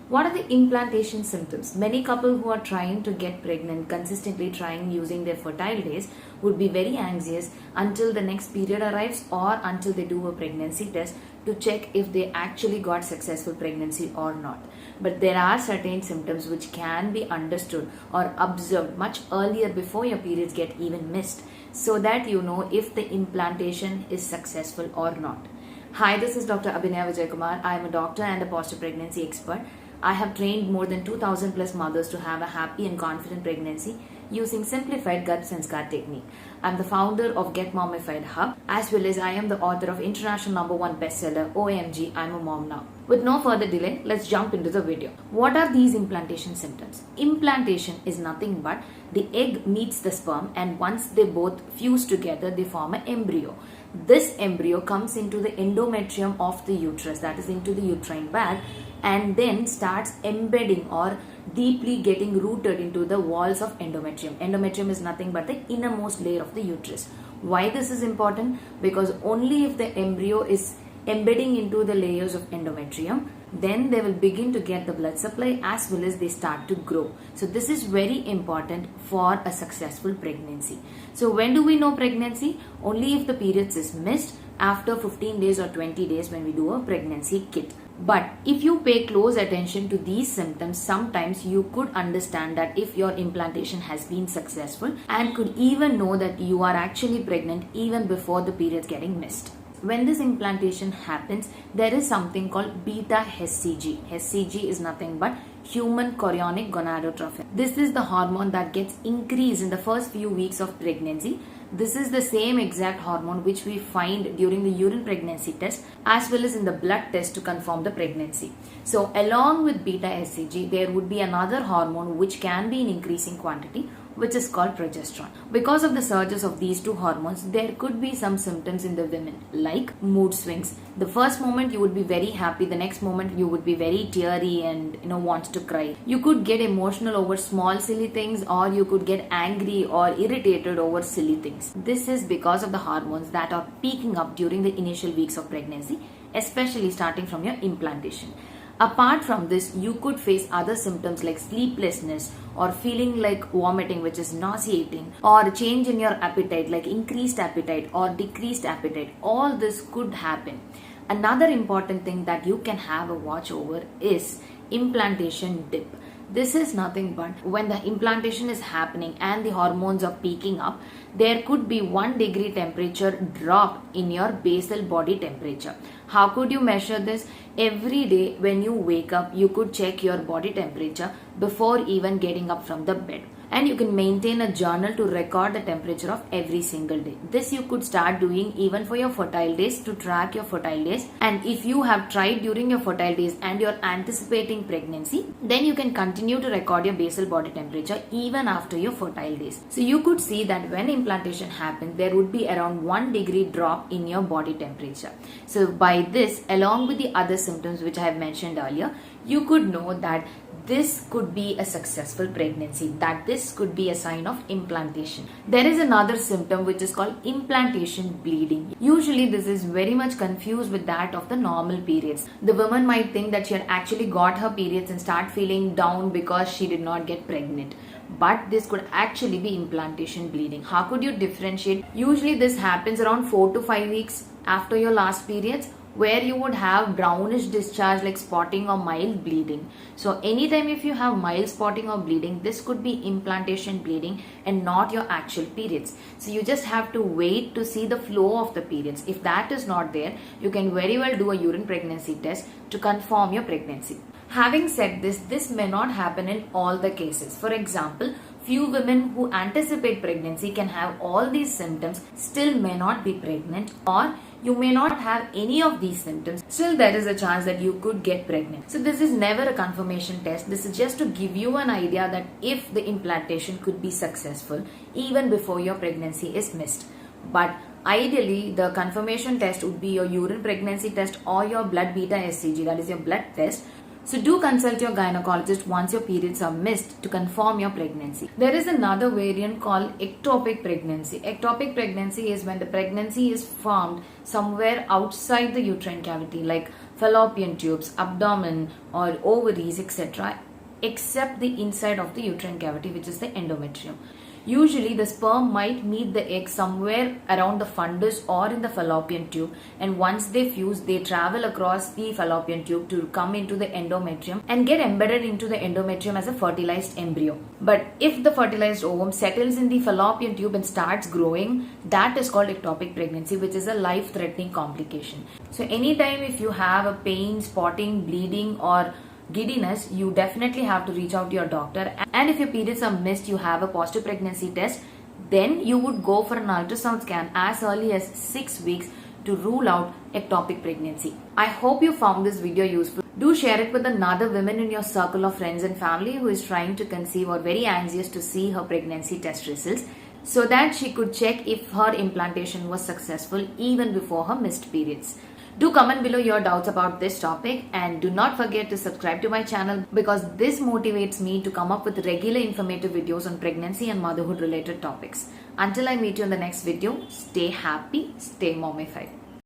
What are the implantation symptoms? Many couples who are trying to get pregnant, consistently trying using their fertile days, would be very anxious until the next period arrives or until they do a pregnancy test to check if they actually got successful pregnancy or not. But there are certain symptoms which can be understood or observed much earlier before your periods get even missed, so that you know if the implantation is successful or not. Hi, this is Dr. Abinaya Vijayakumar. I am a doctor and a post-pregnancy expert. I have trained more than 2000 plus mothers to have a happy and confident pregnancy using simplified Garb Sanskar technique. I am the founder of Get Mommified Hub, as well as I am the author of international #1 bestseller OMG I'm a Mom Now. With no further delay, let's jump into the video. What are these implantation symptoms? Implantation is nothing but the egg meets the sperm, and once they both fuse together, they form an embryo. This embryo comes into the endometrium of the uterus, that is into the uterine bag, and then starts embedding or deeply getting rooted into the walls of endometrium. Endometrium is nothing but the innermost layer of the uterus. Why this is important? Because only if the embryo is embedding into the layers of endometrium, then they will begin to get the blood supply as well as they start to grow. So this is very important for a successful pregnancy. So when do we know pregnancy? Only if the periods is missed after 15 days or 20 days when we do a pregnancy kit. But if you pay close attention to these symptoms, sometimes you could understand that if your implantation has been successful and could even know that you are actually pregnant even before the periods getting missed. When this implantation happens, there is something called beta HCG. HCG is nothing but human chorionic gonadotrophin. This is the hormone that gets increased in the first few weeks of pregnancy. This is the same exact hormone which we find during the urine pregnancy test as well as in the blood test to confirm the pregnancy. So along with beta HCG, there would be another hormone which can be in increasing quantity, which is called progesterone. Because of the surges of these two hormones, there could be some symptoms in the women like mood swings. The first moment you would be very happy, the next moment you would be very teary and want to cry. You could get emotional over small silly things, or you could get angry or irritated over silly things. This is because of the hormones that are peaking up during the initial weeks of pregnancy, especially starting from your implantation. Apart from this, you could face other symptoms like sleeplessness or feeling like vomiting, which is nauseating, or change in your appetite like increased appetite or decreased appetite. All this could happen. Another important thing that you can have a watch over is implantation dip. This is nothing but when the implantation is happening and the hormones are peaking up, there could be 1 degree temperature drop in your basal body temperature. How could you measure this? Every day when you wake up, you could check your body temperature before even getting up from the bed. And you can maintain a journal to record the temperature of every single day. This you could start doing even for your fertile days, to track your fertile days. And if you have tried during your fertile days and you're anticipating pregnancy, then you can continue to record your basal body temperature even after your fertile days. So you could see that when implantation happens, there would be around 1 degree drop in your body temperature. So by this, along with the other symptoms which I have mentioned earlier, you could know that this could be a successful pregnancy, that this could be a sign of implantation. There is another symptom which is called implantation bleeding. Usually this is very much confused with that of the normal periods. The woman might think that she had actually got her periods and start feeling down because she did not get pregnant. But this could actually be implantation bleeding. How could you differentiate? Usually this happens around 4 to 5 weeks after your last periods, where you would have brownish discharge like spotting or mild bleeding. So anytime if you have mild spotting or bleeding, this could be implantation bleeding and not your actual periods. So you just have to wait to see the flow of the periods. If that is not there, you can very well do a urine pregnancy test to confirm your pregnancy. Having said this, this may not happen in all the cases. For example, few women who anticipate pregnancy can have all these symptoms, still may not be pregnant, or you may not have any of these symptoms, still there is a chance that you could get pregnant. So this is never a confirmation test. This is just to give you an idea that if the implantation could be successful even before your pregnancy is missed. But ideally, the confirmation test would be your urine pregnancy test or your blood beta HCG, that is your blood test. So do consult your gynecologist once your periods are missed to confirm your pregnancy. There is another variant called ectopic pregnancy. Ectopic pregnancy is when the pregnancy is formed somewhere outside the uterine cavity, like fallopian tubes, abdomen or ovaries, etc., except the inside of the uterine cavity, which is the endometrium. Usually the sperm might meet the egg somewhere around the fundus or in the fallopian tube, and once they fuse, they travel across the fallopian tube to come into the endometrium and get embedded into the endometrium as a fertilized embryo. But if the fertilized ovum settles in the fallopian tube and starts growing, that is called ectopic pregnancy, which is a life-threatening complication. So anytime if you have a pain, spotting, bleeding or giddiness, you definitely have to reach out to your doctor. And if your periods are missed, you have a positive pregnancy test, then you would go for an ultrasound scan as early as 6 weeks to rule out ectopic pregnancy. I hope you found this video useful. Do share it with another woman in your circle of friends and family who is trying to conceive or very anxious to see her pregnancy test results, so that she could check if her implantation was successful even before her missed periods. Do comment below your doubts about this topic, and do not forget to subscribe to my channel, because this motivates me to come up with regular informative videos on pregnancy and motherhood related topics. Until I meet you in the next video, stay happy, stay mommified.